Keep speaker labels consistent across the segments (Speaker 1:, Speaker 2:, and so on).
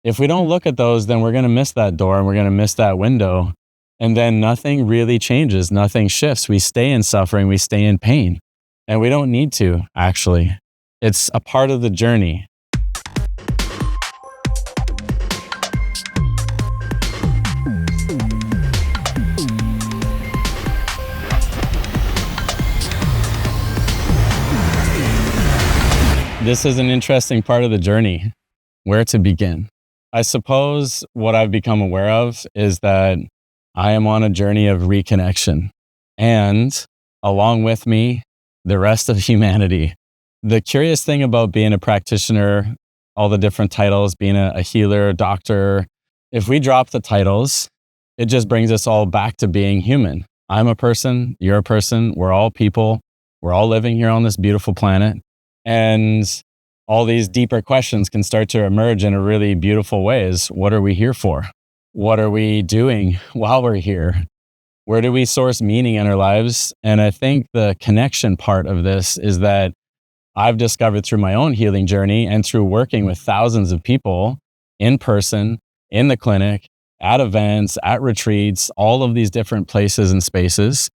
Speaker 1: If we don't look at those, then we're going to miss that door and we're going to miss that window. And then nothing really changes, nothing shifts. We stay in suffering, we stay in pain. And we don't need to, actually. It's a part of the journey. This is an interesting part of the journey. Where to begin? I suppose what I've become aware of is that I am on a journey of reconnection. And along with me, the rest of humanity. The curious thing about being a practitioner, all the different titles, being a healer, doctor, if we drop the titles, it just brings us all back to being human. I'm a person, you're a person, we're all people, we're all living here on this beautiful planet. And all these deeper questions can start to emerge in a really beautiful ways. What are we here for? What are we doing while we're here? Where do we source meaning in our lives? And I think the connection part of this is that I've discovered through my own healing journey and through working with thousands of people in person, in the clinic, at events, at retreats, all of these different places and spaces,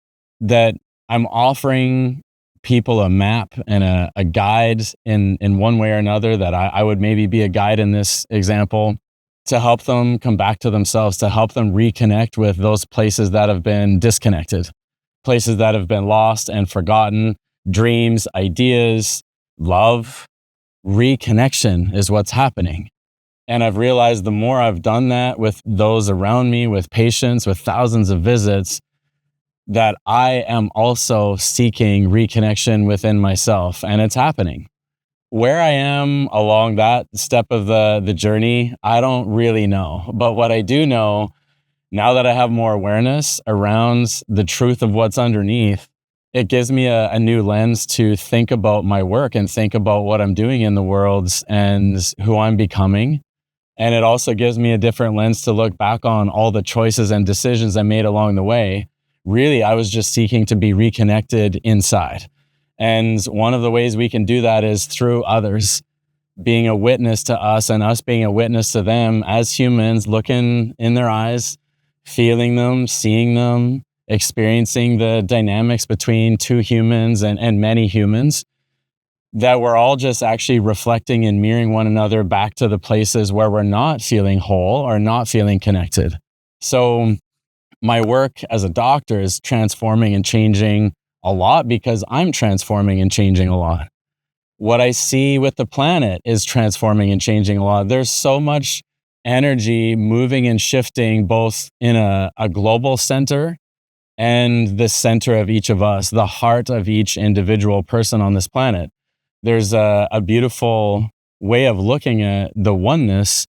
Speaker 1: that I'm offering people a map and a guide in one way or another, that I would maybe be a guide in this example, to help them come back to themselves, to help them reconnect with those places that have been disconnected, places that have been lost and forgotten, dreams, ideas, love. Reconnection is what's happening. And I've realized the more I've done that with those around me, with patients, with thousands of visits, that I am also seeking reconnection within myself, and it's happening. Where I am along that step of the journey, I don't really know. But what I do know, now that I have more awareness around the truth of what's underneath, it gives me a new lens to think about my work and think about what I'm doing in the world and who I'm becoming. And it also gives me a different lens to look back on all the choices and decisions I made along the way. Really, I was just seeking to be reconnected inside. And one of the ways we can do that is through others, being a witness to us and us being a witness to them as humans, looking in their eyes, feeling them, seeing them, experiencing the dynamics between two humans and many humans, that we're all just actually reflecting and mirroring one another back to the places where we're not feeling whole or not feeling connected. So my work as a doctor is transforming and changing a lot because I'm transforming and changing a lot. What I see with the planet is transforming and changing a lot. There's so much energy moving and shifting both in a global center and the center of each of us, the heart of each individual person on this planet. There's a beautiful way of looking at the oneness,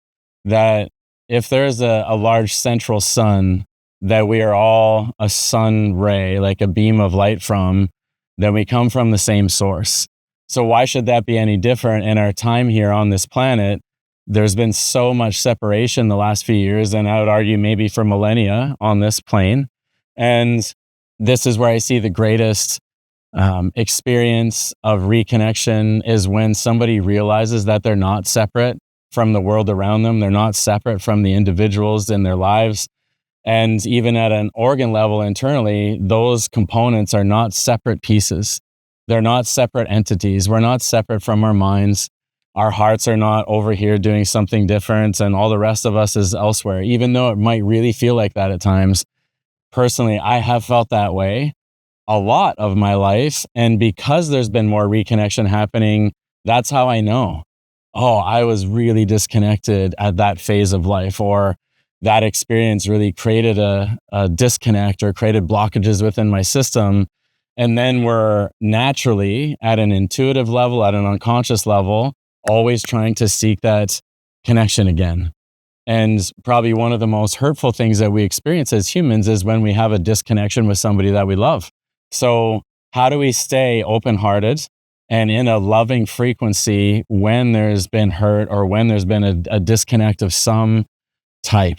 Speaker 1: that if there's a large central sun, that we are all a sun ray, like a beam of light from, that we come from the same source. So why should that be any different in our time here on this planet? There's been so much separation the last few years, and I would argue maybe for millennia on this plane. And this is where I see the greatest experience of reconnection, is when somebody realizes that they're not separate from the world around them. They're not separate from the individuals in their lives. And even at an organ level internally, those components are not separate pieces. They're not separate entities. We're not separate from our minds. Our hearts are not over here doing something different, and all the rest of us is elsewhere, even though it might really feel like that at times. Personally, I have felt that way a lot of my life. And because there's been more reconnection happening, that's how I know, oh, I was really disconnected at that phase of life, or that experience really created a disconnect or created blockages within my system. And then we're naturally at an intuitive level, at an unconscious level, always trying to seek that connection again. And probably one of the most hurtful things that we experience as humans is when we have a disconnection with somebody that we love. So how do we stay open-hearted and in a loving frequency when there's been hurt or when there's been a disconnect of some type?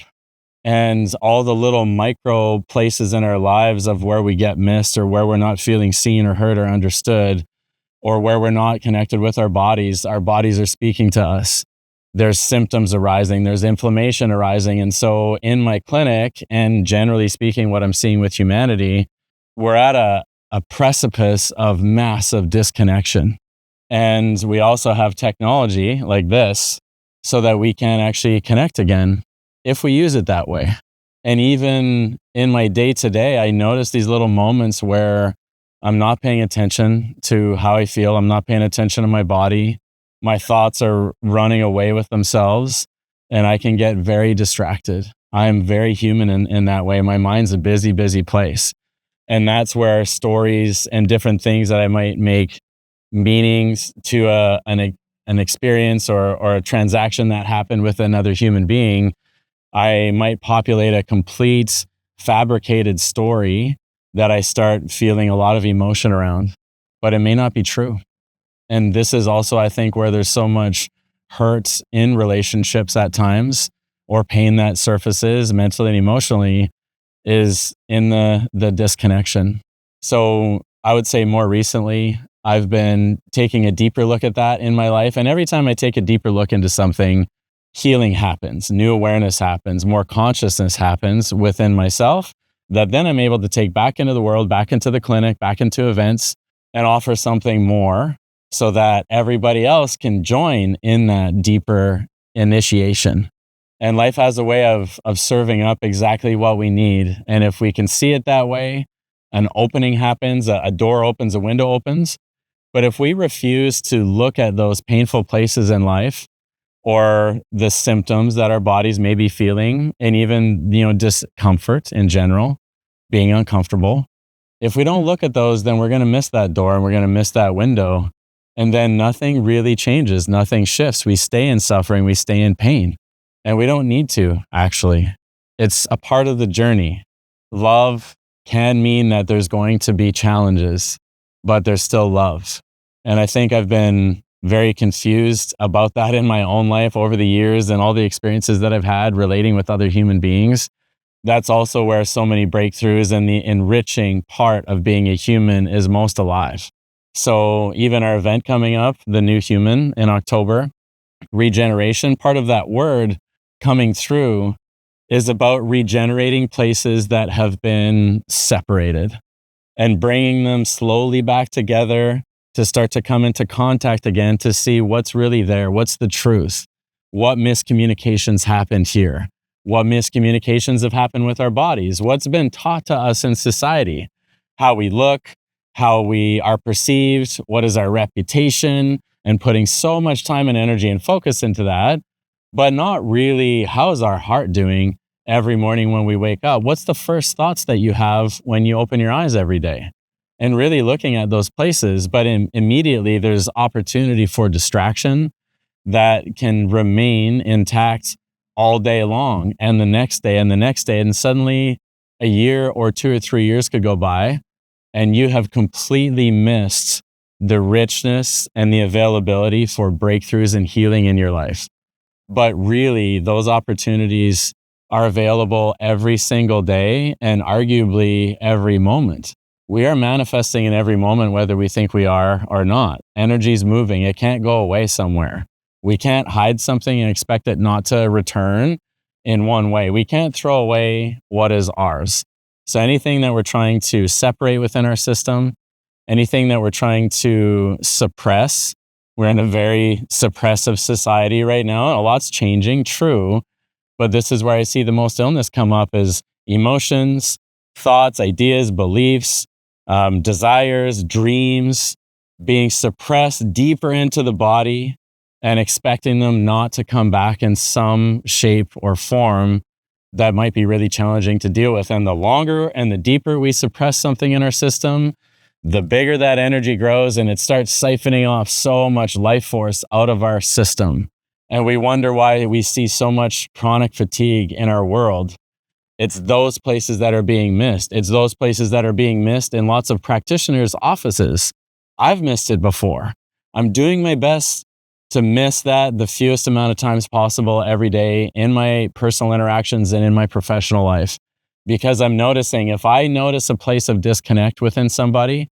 Speaker 1: And all the little micro places in our lives of where we get missed, or where we're not feeling seen or heard or understood, or where we're not connected with our bodies are speaking to us. there's symptoms arising, there's inflammation arising. And so in my clinic, and generally speaking, what I'm seeing with humanity, we're at a precipice of massive disconnection. And we also have technology like this so that we can actually connect again if we use it that way. And even in my day to day, I notice these little moments where I'm not paying attention to how I feel. I'm not paying attention to my body. My thoughts are running away with themselves, and I can get very distracted. I'm very human in that way. My mind's a busy, busy place. And that's where stories and different things that I might make meanings to an experience or a transaction that happened with another human being, I might populate a complete fabricated story that I start feeling a lot of emotion around, but it may not be true. And this is also, I think, where there's so much hurt in relationships at times, or pain that surfaces mentally and emotionally, is in the disconnection. So I would say more recently, I've been taking a deeper look at that in my life. And every time I take a deeper look into something, healing happens, new awareness happens, more consciousness happens within myself that then I'm able to take back into the world, back into the clinic, back into events, and offer something more so that everybody else can join in that deeper initiation. And life has a way of serving up exactly what we need. And if we can see it that way, an opening happens, a door opens, a window opens. But if we refuse to look at those painful places in life, or the symptoms that our bodies may be feeling, and even, discomfort in general, being uncomfortable, if we don't look at those, then we're going to miss that door and we're going to miss that window. And then nothing really changes, nothing shifts. We stay in suffering, we stay in pain. And we don't need to, actually. It's a part of the journey. Love can mean that there's going to be challenges, but there's still love. And I think I've been very confused about that in my own life over the years and all the experiences that I've had relating with other human beings. That's also where so many breakthroughs and the enriching part of being a human is most alive. So even our event coming up, the New Human in October, regeneration, part of that word coming through is about regenerating places that have been separated and bringing them slowly back together to start to come into contact again to see what's really there, what's the truth, what miscommunications happened here, what miscommunications have happened with our bodies, what's been taught to us in society, how we look, how we are perceived, what is our reputation, and putting so much time and energy and focus into that, but not really how's our heart doing every morning when we wake up. What's the first thoughts that you have when you open your eyes every day? And really looking at those places, but immediately there's opportunity for distraction that can remain intact all day long, and the next day and the next day. And suddenly a year or 2 or 3 years could go by and you have completely missed the richness and the availability for breakthroughs and healing in your life. But really, those opportunities are available every single day and arguably every moment. We are manifesting in every moment, whether we think we are or not. Energy's moving. It can't go away somewhere. We can't hide something and expect it not to return in one way. We can't throw away what is ours. So anything that we're trying to separate within our system, anything that we're trying to suppress, we're in a very suppressive society right now. A lot's changing, true. But this is where I see the most illness come up is emotions, thoughts, ideas, beliefs, desires, dreams being suppressed deeper into the body and expecting them not to come back in some shape or form that might be really challenging to deal with. And the longer and the deeper we suppress something in our system, the bigger that energy grows and it starts siphoning off so much life force out of our system. And we wonder why we see so much chronic fatigue in our world. It's those places that are being missed. It's those places that are being missed in lots of practitioners' offices. I've missed it before. I'm doing my best to miss that the fewest amount of times possible every day in my personal interactions and in my professional life. Because I'm noticing if I notice a place of disconnect within somebody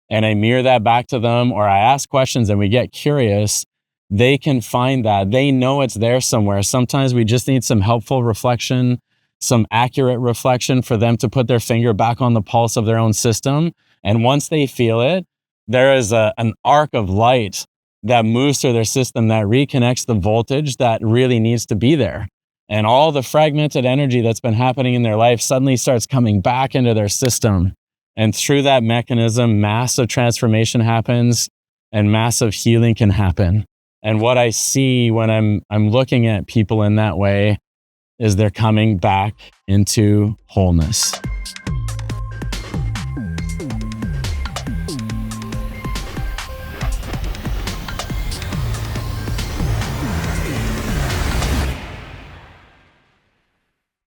Speaker 1: and I mirror that back to them or I ask questions and we get curious, they can find that. They know it's there somewhere. Sometimes we just need some helpful reflection, some accurate reflection for them to put their finger back on the pulse of their own system. And once they feel it, there is an arc of light that moves through their system that reconnects the voltage that really needs to be there. And all the fragmented energy that's been happening in their life suddenly starts coming back into their system. And through that mechanism, massive transformation happens and massive healing can happen. And what I see when I'm looking at people in that way is they're coming back into wholeness.